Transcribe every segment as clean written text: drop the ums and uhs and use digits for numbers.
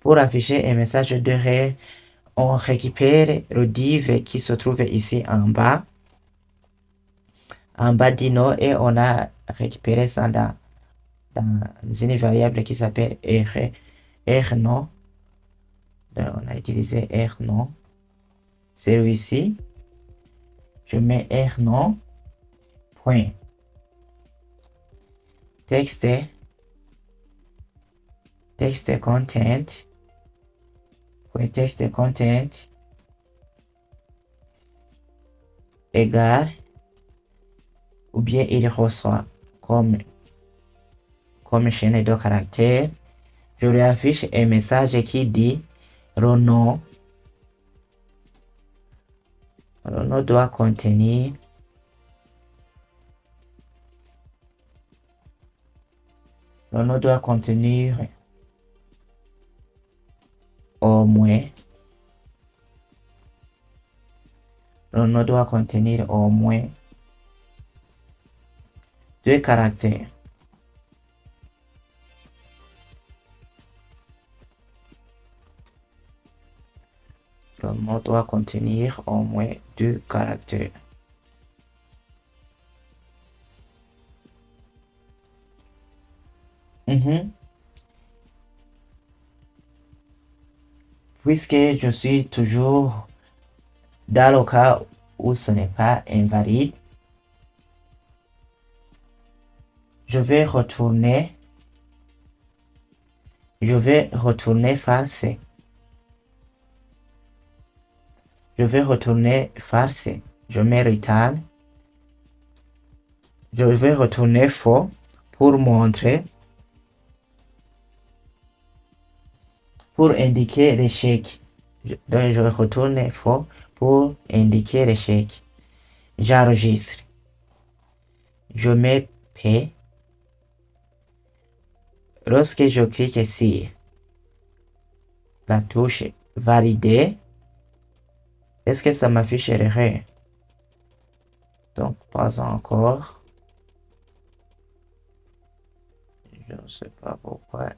Pour afficher un message d'erreur, on récupère le div qui se trouve ici en bas d'Ino, et on a récupéré ça dans une variable qui s'appelle rNo. On a utilisé rNo. Celui-ci, je mets rNo point texte content point texte content égale, ou bien il reçoit comme chaîne de caractères. Je lui affiche un message qui dit Renault doit contenir au moins deux caractères. Le mot doit contenir au moins deux caractères. Puisque je suis toujours dans le cas où ce n'est pas invalide, je vais retourner false. Je mets return. Je vais retourner faux pour montrer, pour indiquer l'échec. Donc je retourne faux pour indiquer l'échec. J'enregistre. Je mets P. Lorsque je clique ici, la touche valider, est-ce que ça m'affiche l'erreur? Donc pas encore. Je ne sais pas pourquoi.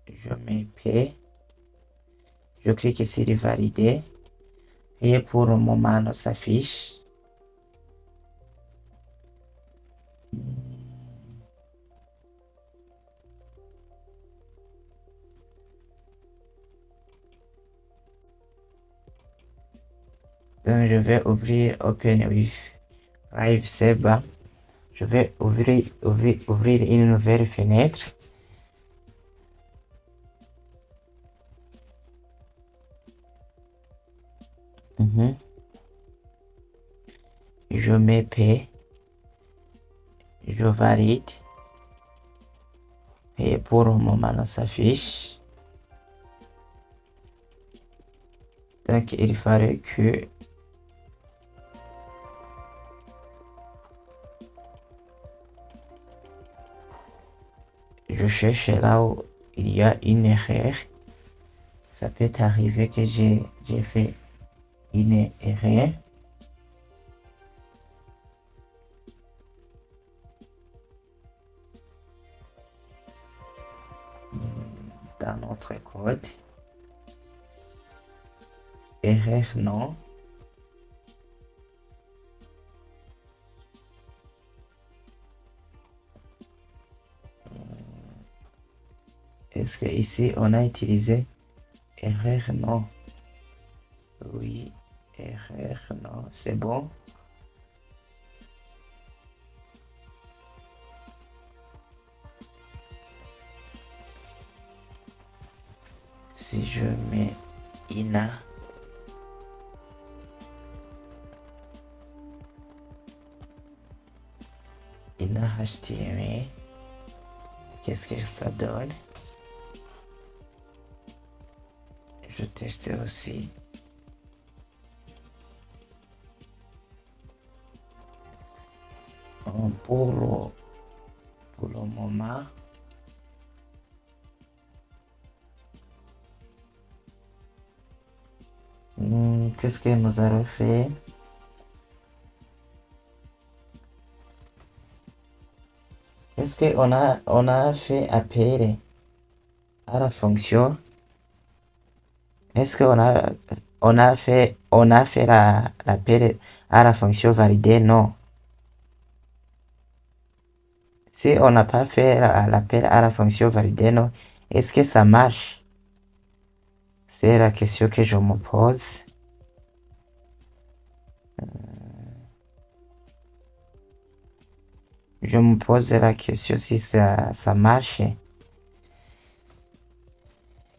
Je mets P. Je clique ici de valider. Et pour le moment, non s'affiche. Donc je vais ouvrir OpenWive Seba. Je vais ouvrir une nouvelle fenêtre. Je mets P. Je valide. Et pour le moment, non s'affiche. Donc il fallait que je cherche là où il y a une erreur. Ça peut arriver que j'ai fait une erreur. Dans notre code. Erreur non. Est-ce que ici on a utilisé erreur non? Oui, erreur non, c'est bon. Si je mets ina HTML, qu'est-ce que ça donne? Je teste aussi. Pour le moment, qu'est-ce que nous allons faire? Est-ce qu'on a fait appel à la fonction? Est-ce qu'on a fait l'appel à la fonction validée? Non. Si on n'a pas fait l'appel à la fonction validée, non. Est-ce que ça marche? C'est la question que je me pose. Je me pose la question si ça marche.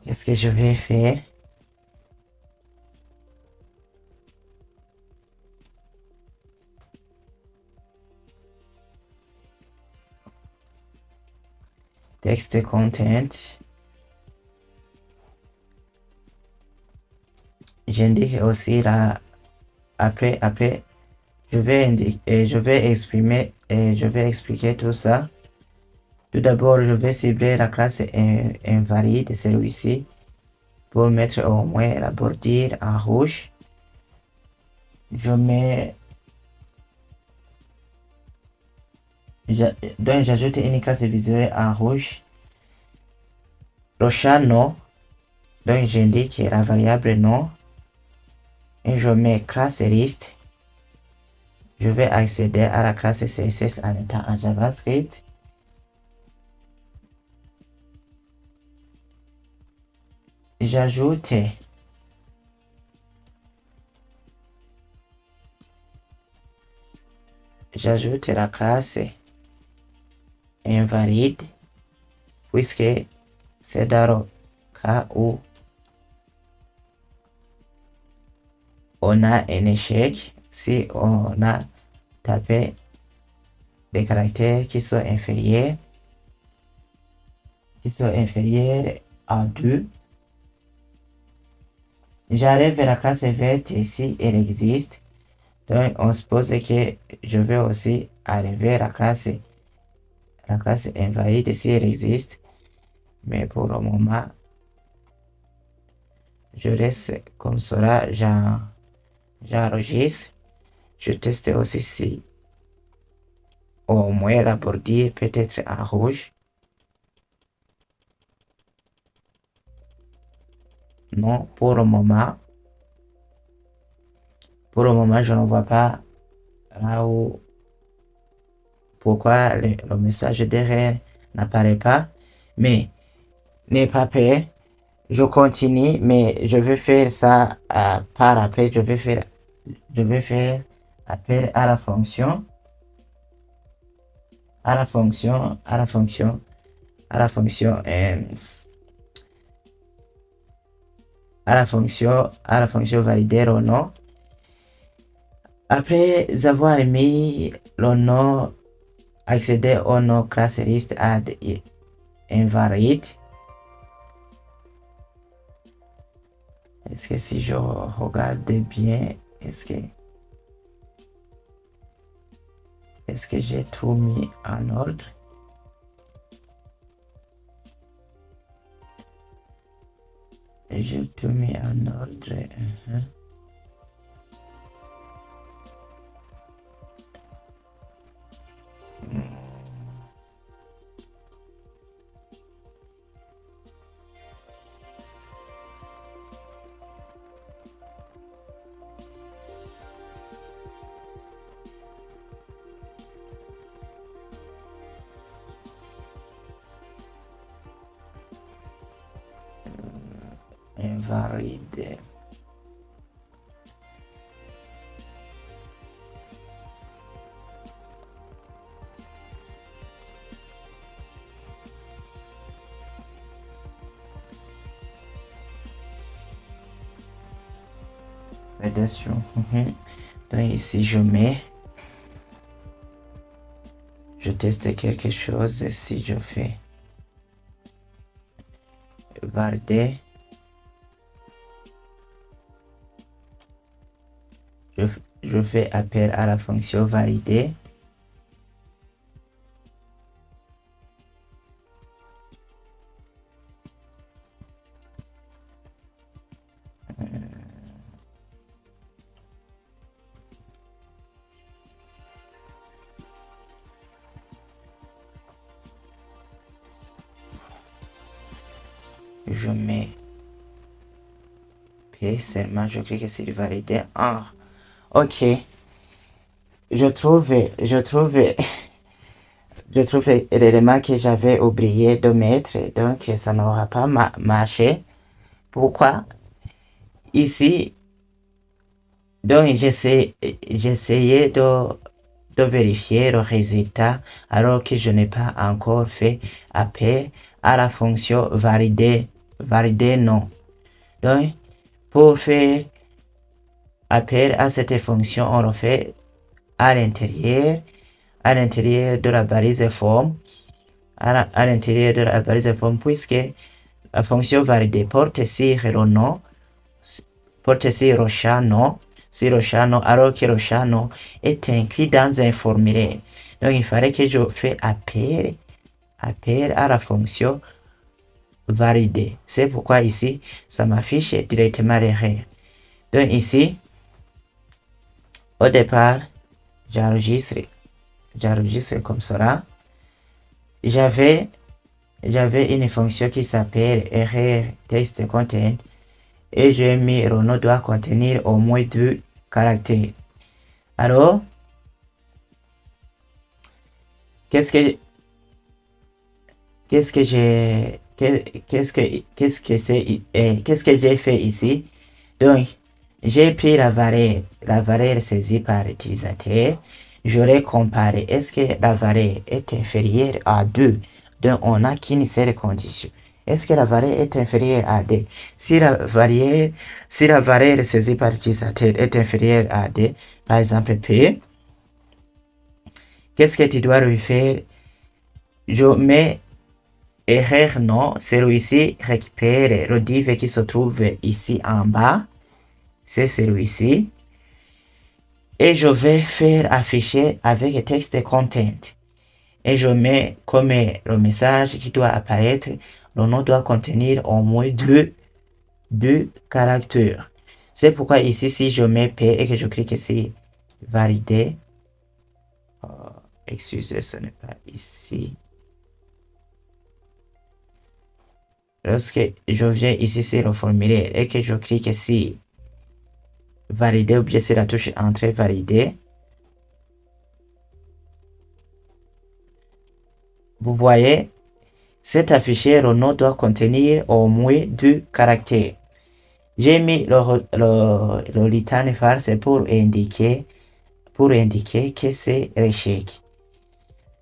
Qu'est-ce que je vais faire? Text content. J'indique aussi là, après, je vais expliquer tout ça. Tout d'abord, je vais cibler la classe invalide, celui-ci, pour mettre au moins la bordure en rouge. Donc j'ajoute une classe visuelle en rouge. Le champ nom, donc j'indique la variable nom. Et je mets classe liste. Je vais accéder à la classe CSS en étant en JavaScript. J'ajoute la classe invalide puisque c'est dans le cas où on a un échec si on a tapé des caractères qui sont inférieurs à 2. J'arrive à la classe verte si elle existe. Donc on suppose que je vais aussi arriver à la classe invalide si elle existe. Mais pour le moment, je reste comme cela. J'enregistre. Je teste aussi si au moins la bordure peut être en rouge. Non, pour le moment, je ne vois pas là où pourquoi le message derrière n'apparaît pas. Mais n'est pas peur. Je continue, mais je vais faire ça par après. Je vais faire appel à la fonction, à la fonction, à la fonction, à la fonction, à la fonction valider ou non. Après avoir mis le nom, accéder au nom classe list add invalid. Est-ce que si je regarde bien, est-ce que j'ai tout mis en ordre? J'ai tout mis en ordre. Invalide. Validation. Donc ici je teste quelque chose. Si je fais valider, je fais appel à la fonction valider. je mets P seulement, je clique sur valider. Ah, ok. Je trouve l'élément que j'avais oublié de mettre, donc ça n'aura pas marché. Pourquoi? Ici, donc j'essayais de vérifier le résultat alors que je n'ai pas encore fait appel à la fonction valider non. Donc, pour faire appel à cette fonction, on le fait à l'intérieur de la balise forme, à l'intérieur de la balise forme, puisque la fonction valider porte sur le nom, porte sur le champ nom, alors que le champ nom est inclus dans un formulaire. Donc, il fallait que je fasse appel à la fonction valider. C'est pourquoi ici, ça m'affiche directement l'erreur. Donc, ici, au départ, j'enregistre comme cela. J'avais une fonction qui s'appelle error text content et j'ai mis le nom doit contenir au moins 2 caractères. Alors, qu'est-ce que j'ai fait ici? Donc, j'ai pris la valeur saisie par l'utilisateur. J'aurais comparé, est-ce que la valeur est inférieure à 2? Donc, on n'a qu'une seule condition. Est-ce que la valeur est inférieure à 2? Si la valeur saisie par l'utilisateur est inférieure à 2, par exemple P, qu'est-ce que tu dois lui faire? Je mets erreur non, celui-ci récupère le div qui se trouve ici en bas. C'est celui-ci. Et je vais faire afficher avec texte content. Et je mets comme le message qui doit apparaître, le nom doit contenir au moins deux caractères. C'est pourquoi ici, si je mets P et que je clique ici, valider. Excusez, ce n'est pas ici. Lorsque je viens ici sur le formulaire et que je clique ici, valider ou bien c'est la touche entrée valider, vous voyez, cet affiché, le nom doit contenir au moins 2 caractères. J'ai mis le return false pour indiquer que c'est l'échec.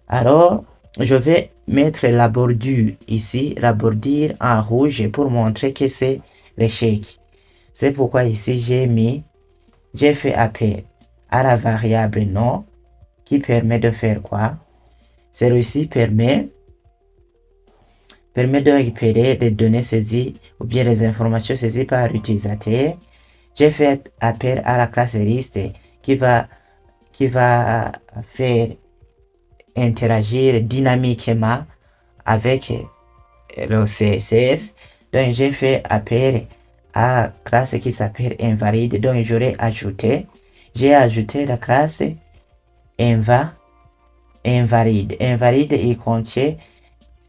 Alors, je vais mettre la bordure ici, la bordure en rouge pour montrer que c'est l'échec. C'est pourquoi ici j'ai fait appel à la variable nom qui permet de faire quoi? Celui-ci permet de récupérer les données saisies ou bien les informations saisies par l'utilisateur. J'ai fait appel à la classe liste qui va faire interagir dynamiquement avec le CSS. Donc j'ai fait appel à la classe qui s'appelle invalide. Donc j'ai ajouté la classe invalide. Invalide, il contient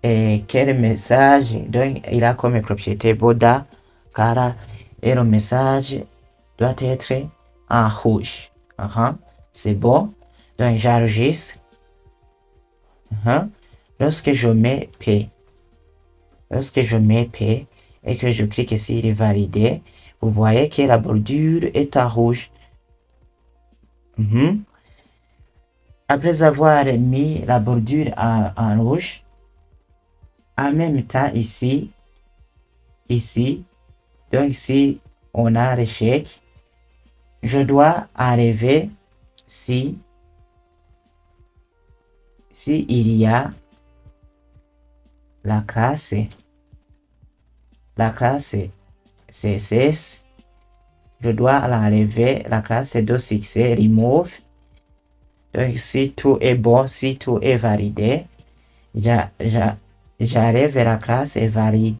quel message. Donc il a comme propriété Boda Cara et le message doit être en rouge. C'est bon. Donc j'enregistre. Lorsque je mets P et que je clique sur valider, vous voyez que la bordure est en rouge. Après avoir mis la bordure en rouge, en même temps ici, donc ici on a l'échec, je dois enlever si il y a la classe CSS, je dois l'enlever, la classe de succès remove. Donc si tout est bon, si tout est validé, j'arrive à la classe valide.